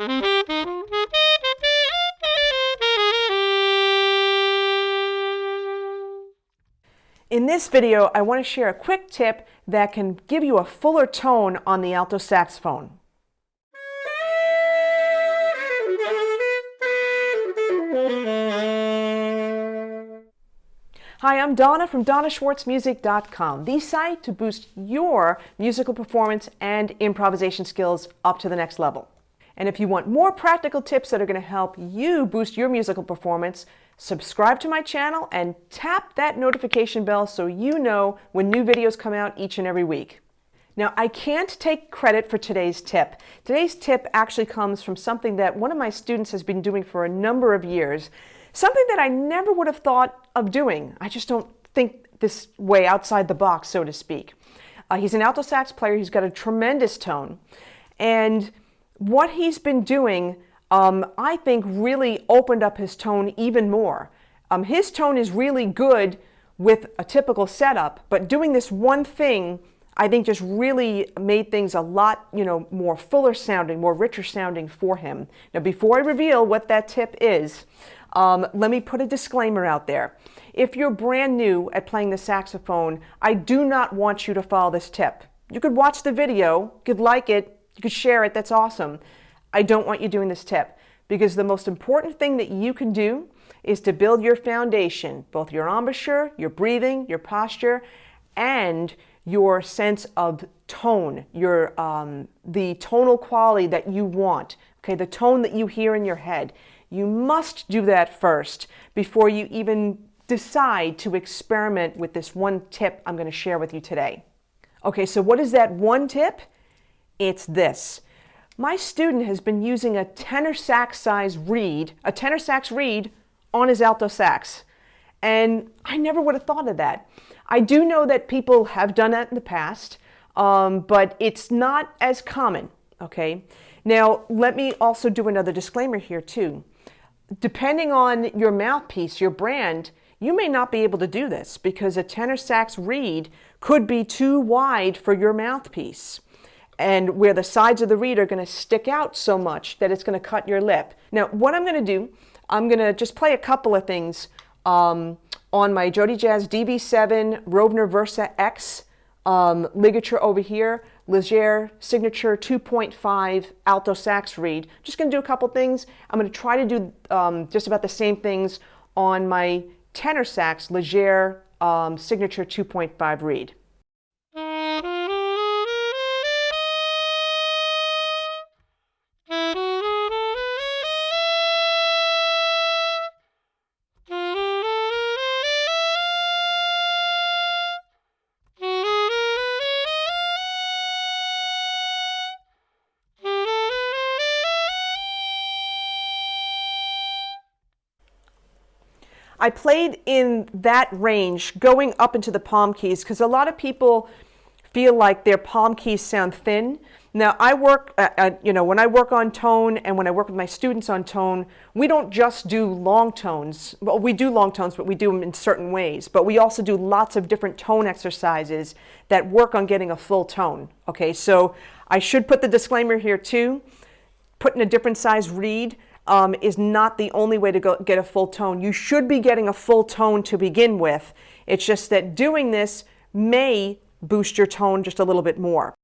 In this video, I want to share a quick tip that can give you a fuller tone on the alto saxophone. Hi, I'm Donna from DonnaSchwartzMusic.com, the site to boost your musical performance and improvisation skills up to the next level. And if you want more practical tips that are going to help you boost your musical performance, subscribe to my channel and tap that notification bell so you know when new videos come out each and every week. Now, I can't take credit for today's tip. Today's tip actually comes from something that one of my students has been doing for a number of years, something that I never would have thought of doing. I just don't think this way outside the box, so to speak. He's an alto sax player. He's got a tremendous tone. And what he's been doing, I think, really opened up his tone even more. His tone is really good with a typical setup, but doing this one thing, I think, just really made things a lot, more fuller sounding, more richer sounding for him. Now, before I reveal what that tip is, let me put a disclaimer out there. If you're brand new at playing the saxophone, I do not want you to follow this tip. You could watch the video, you could like it, you could share it, that's awesome. I don't want you doing this tip, because the most important thing that you can do is to build your foundation, both your embouchure, your breathing, your posture, and your sense of tone, the tonal quality that you want, okay, the tone that you hear in your head. You must do that first before you even decide to experiment with this one tip I'm going to share with you today. Okay, so what is that one tip? It's this. My student has been using a tenor sax reed on his alto sax. And I never would have thought of that. I do know that people have done that in the past, but it's not as common, okay? Now, let me also do another disclaimer here too. Depending on your mouthpiece, your brand, you may not be able to do this because a tenor sax reed could be too wide for your mouthpiece, and where the sides of the reed are going to stick out so much that it's going to cut your lip. Now, what I'm going to do, I'm going to just play a couple of things on my Jody Jazz DV7 Rovner Versa X ligature over here, Ligier Signature 2.5 alto sax reed. Just going to do a couple things. I'm going to try to do just about the same things on my tenor sax Ligier Signature 2.5 reed. I played in that range going up into the palm keys because a lot of people feel like their palm keys sound thin. Now, I work, when I work on tone and when I work with my students on tone, we don't just do long tones. Well, we do long tones, but we do them in certain ways. But we also do lots of different tone exercises that work on getting a full tone. Okay, so I should put the disclaimer here too. Putting a different size reed is not the only way to get a full tone. You should be getting a full tone to begin with. It's just that doing this may boost your tone just a little bit more.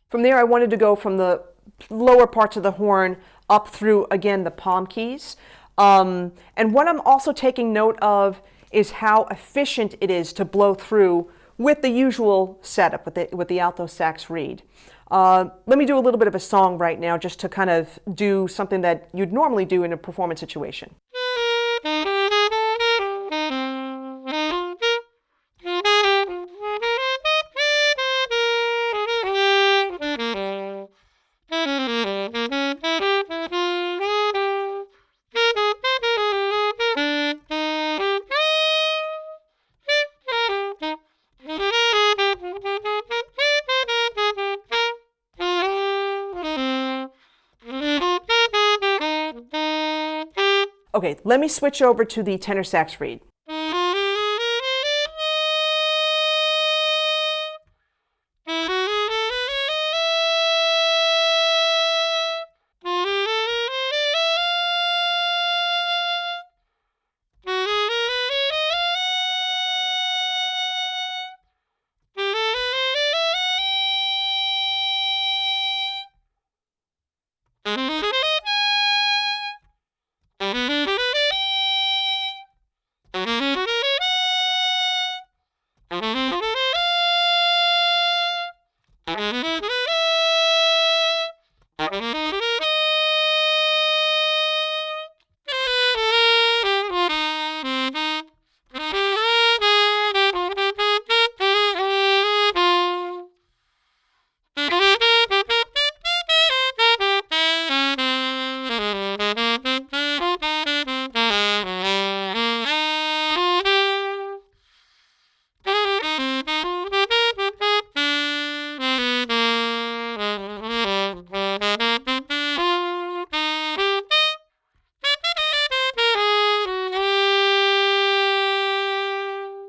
From there, I wanted to go from the lower parts of the horn up through, again, the palm keys. And what I'm also taking note of is how efficient it is to blow through with the usual setup, with the alto sax reed. Let me do a little bit of a song right now just to kind of do something that you'd normally do in a performance situation. Okay, let me switch over to the tenor sax reed.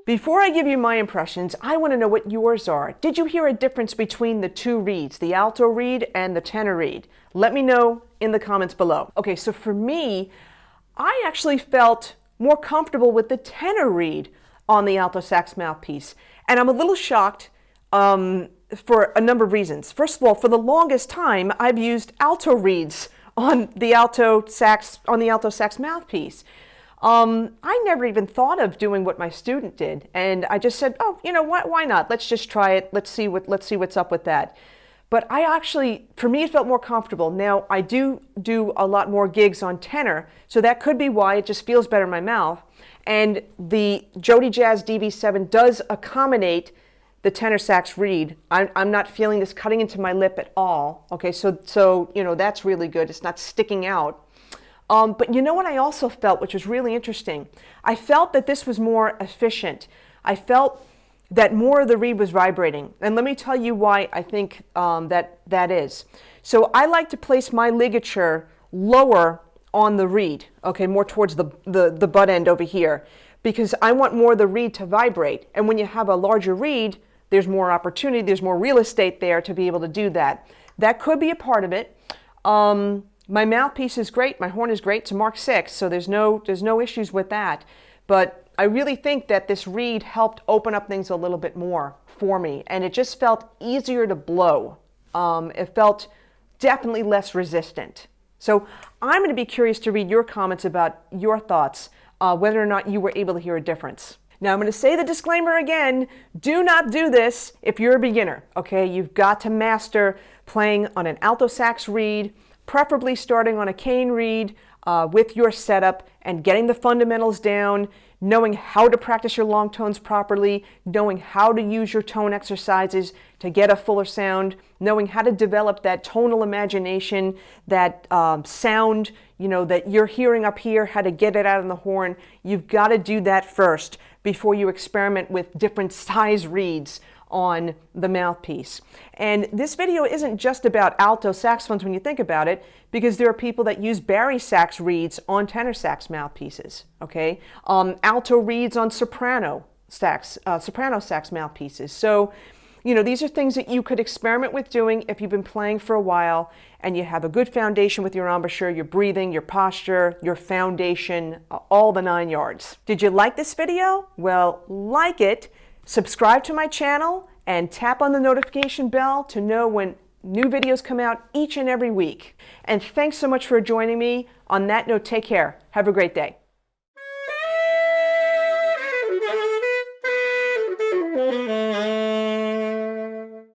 Before I give you my impressions, I want to know what yours are. Did you hear a difference between the two reeds, the alto reed and the tenor reed? Let me know in the comments below. Okay, so for me, I actually felt more comfortable with the tenor reed on the alto sax mouthpiece. And I'm a little shocked for a number of reasons. First of all, for the longest time, I've used alto reeds on the alto sax mouthpiece. I never even thought of doing what my student did, and I just said, oh, you know what, why not? Let's just try it. Let's see what's up with that. But for me, it felt more comfortable. Now, I do a lot more gigs on tenor, so that could be why it just feels better in my mouth. And the Jody Jazz DV7 does accommodate the tenor sax reed. I'm not feeling this cutting into my lip at all. Okay, so you know, that's really good. It's not sticking out. But you know what I also felt, which was really interesting? I felt that this was more efficient. I felt that more of the reed was vibrating. And let me tell you why I think that is. So I like to place my ligature lower on the reed, okay, more towards the butt end over here, because I want more of the reed to vibrate. And when you have a larger reed, there's more opportunity, there's more real estate there to be able to do that. That could be a part of it. My mouthpiece is great, my horn is great, it's a Mark 6, so there's no issues with that. But I really think that this reed helped open up things a little bit more for me, and it just felt easier to blow. It felt definitely less resistant. So I'm going to be curious to read your comments about your thoughts, whether or not you were able to hear a difference. Now I'm going to say the disclaimer again, do not do this if you're a beginner, okay? You've got to master playing on an alto sax reed, preferably starting on a cane reed with your setup and getting the fundamentals down, knowing how to practice your long tones properly, knowing how to use your tone exercises to get a fuller sound, knowing how to develop that tonal imagination, that sound, you know, that you're hearing up here, how to get it out on the horn. You've got to do that first before you experiment with different size reeds on the mouthpiece. And this video isn't just about alto saxophones when you think about it, because there are people that use bari sax reeds on tenor sax mouthpieces, okay? Alto reeds on soprano sax mouthpieces. So, you know, these are things that you could experiment with doing if you've been playing for a while and you have a good foundation with your embouchure, your breathing, your posture, your foundation, all the 9 yards. Did you like this video? Well, like it, subscribe to my channel, and tap on the notification bell to know when new videos come out each and every week. And thanks so much for joining me. On that note, take care. Have a great day.